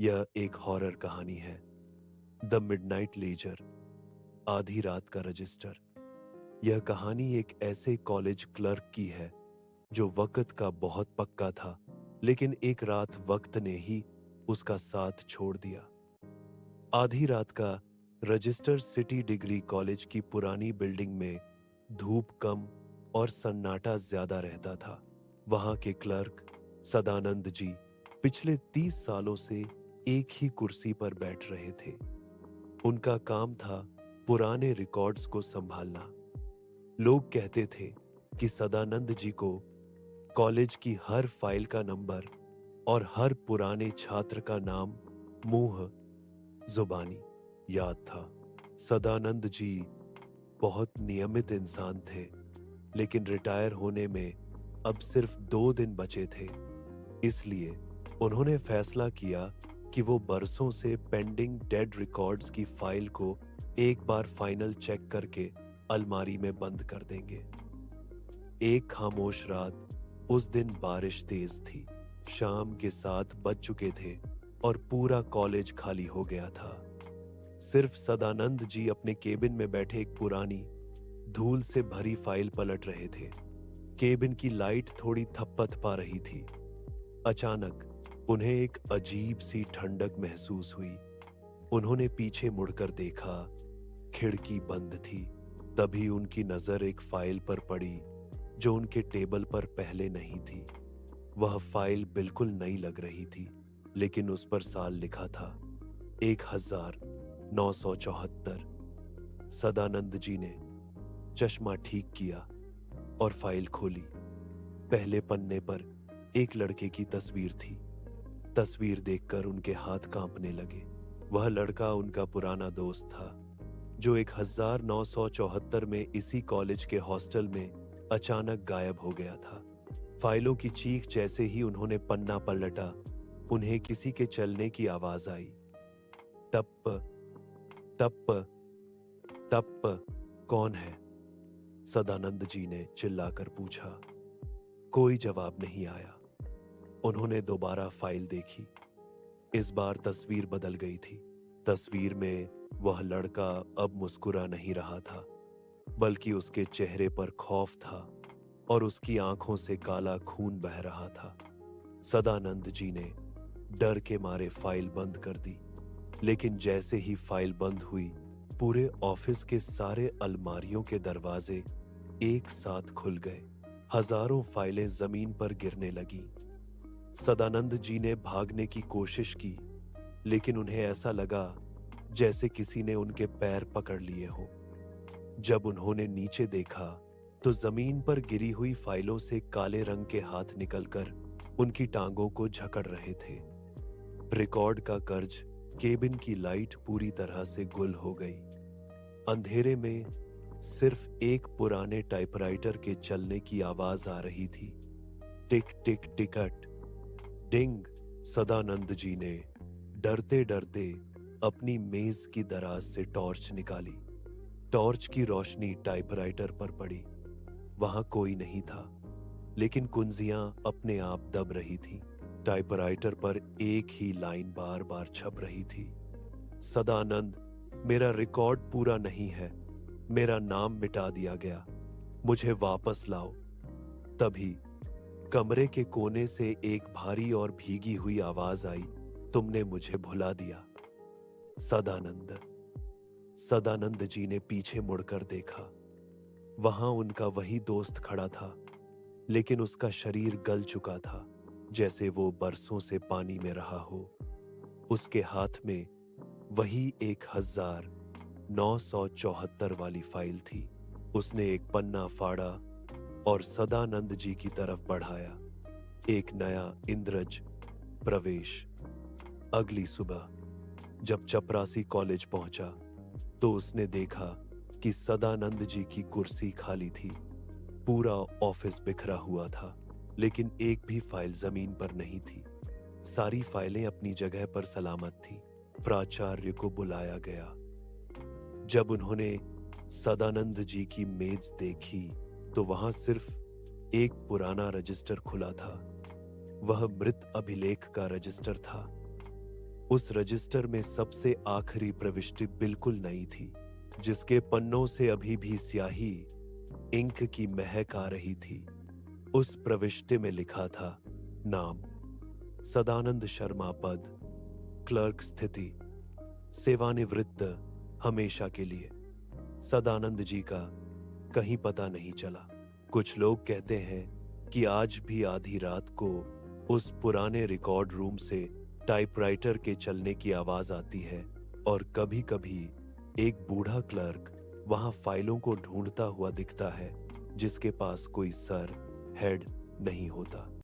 यह एक हॉरर कहानी है। द मिडनाइट लेजर, आधी रात का रजिस्टर। यह कहानी एक ऐसे कॉलेज क्लर्क की है जो वक्त का बहुत पक्का था, लेकिन एक रात वक्त ने ही उसका साथ छोड़ दिया। आधी रात का रजिस्टर सिटी डिग्री कॉलेज की पुरानी बिल्डिंग में धूप कम और सन्नाटा ज्यादा रहता था। वहां के क्लर्क सदानंद जी पिछले 30 सालों से एक ही कुर्सी पर बैठ रहे थे। उनका काम था पुराने रिकॉर्ड्स को संभालना। लोग कहते थे कि सदानंद जी को कॉलेज की हर फाइल का नंबर और हर पुराने छात्र का नाम मुंह जुबानी याद था। सदानंद जी बहुत नियमित इंसान थे, लेकिन रिटायर होने में अब सिर्फ 2 दिन बचे थे। इसलिए उन्होंने फैसला किया कि वो बरसों से पेंडिंग डेड रिकॉर्ड्स की फाइल को एक बार फाइनल चेक करके अलमारी में बंद कर देंगे। एक खामोश रात, उस दिन बारिश तेज थी। शाम के 7 बज चुके थे और पूरा कॉलेज खाली हो गया था। सिर्फ सदानंद जी अपने केबिन में बैठे एक पुरानी धूल से भरी फाइल पलट रहे थे। केबिन की लाइट थोड़ी थपथपा रही थी। अचानक उन्हें एक अजीब सी ठंडक महसूस हुई। उन्होंने पीछे मुड़कर देखा, खिड़की बंद थी। तभी उनकी नजर एक फाइल पर पड़ी जो उनके टेबल पर पहले नहीं थी। वह फाइल बिल्कुल नई लग रही थी, लेकिन उस पर साल लिखा था 1974। सदानंद जी ने चश्मा ठीक किया और फाइल खोली। पहले पन्ने पर एक लड़के की तस्वीर थी। तस्वीर देखकर उनके हाथ कांपने लगे। वह लड़का उनका पुराना दोस्त था जो 1974 में इसी कॉलेज के हॉस्टल में अचानक गायब हो गया था। फाइलों की चीख जैसे ही उन्होंने पन्ना पलटा, उन्हें किसी के चलने की आवाज आई। टप टप टप। कौन है? सदानंद जी ने चिल्लाकर पूछा। कोई जवाब नहीं आया। उन्होंने दोबारा फाइल देखी। इस बार तस्वीर बदल गई थी। तस्वीर में वह लड़का अब मुस्कुरा नहीं रहा था, बल्कि उसके चेहरे पर खौफ था और उसकी आंखों से काला खून बह रहा था। सदानंद जी ने डर के मारे फाइल बंद कर दी, लेकिन जैसे ही फाइल बंद हुई, पूरे ऑफिस के सारे अलमारियों के दरवाजे एक साथ खुल गए। हजारों फाइलें जमीन पर गिरने लगीं। सदानंद जी ने भागने की कोशिश की, लेकिन उन्हें ऐसा लगा जैसे किसी ने उनके पैर पकड़ लिए हो। जब उन्होंने नीचे देखा तो जमीन पर गिरी हुई फाइलों से काले रंग के हाथ निकलकर उनकी टांगों को जकड़ रहे थे। रिकॉर्ड का कर्ज, केबिन की लाइट पूरी तरह से गुल हो गई। अंधेरे में सिर्फ एक पुराने टाइपराइटर के चलने की आवाज आ रही थी। टिक टिक टिकट डिंग। सदानंद जी ने डरते डरते अपनी मेज की दराज से टॉर्च निकाली। टॉर्च की रोशनी टाइपराइटर पर पड़ी। वहां कोई नहीं था, लेकिन कुंजियां अपने आप दब रही थीं। टाइपराइटर पर एक ही लाइन बार बार छप रही थी। सदानंद, मेरा रिकॉर्ड पूरा नहीं है। मेरा नाम मिटा दिया गया। मुझे वापस लाओ। तभी कमरे के कोने से एक भारी और भीगी हुई आवाज आई, तुमने मुझे भुला दिया। सदानंद। सदानंद जी ने पीछे मुड़कर देखा। वहां उनका वही दोस्त खड़ा था, लेकिन उसका शरीर गल चुका था, जैसे वो बरसों से पानी में रहा हो। उसके हाथ में वही 1974 वाली फाइल थी। उसने एक पन्ना फाड़ा और सदानंद जी की तरफ बढ़ाया। एक नया इंद्रज प्रवेश। अगली सुबह जब चपरासी कॉलेज पहुंचा तो उसने देखा कि सदानंद जी की कुर्सी खाली थी। पूरा ऑफिस बिखरा हुआ था, लेकिन एक भी फाइल जमीन पर नहीं थी। सारी फाइलें अपनी जगह पर सलामत थी। प्राचार्य को बुलाया गया। जब उन्होंने सदानंद जी की मेज देखी तो वहां सिर्फ एक पुराना रजिस्टर खुला था। वह मृत अभिलेख का रजिस्टर था। उस रजिस्टर में सबसे आखिरी प्रविष्टि बिल्कुल नई थी, जिसके पन्नों से अभी भी स्याही, इंक की महक आ रही थी। उस प्रविष्टि में लिखा था, नाम सदानंद शर्मा, पद क्लर्क, स्थिति सेवानिवृत्त, हमेशा के लिए। सदानंद जी का कहीं पता नहीं चला। कुछ लोग कहते हैं कि आज भी आधी रात को उस पुराने रिकॉर्ड रूम से टाइपराइटर के चलने की आवाज आती है और कभी-कभी एक बूढ़ा क्लर्क वहां फाइलों को ढूंढता हुआ दिखता है, जिसके पास कोई सर, हेड नहीं होता।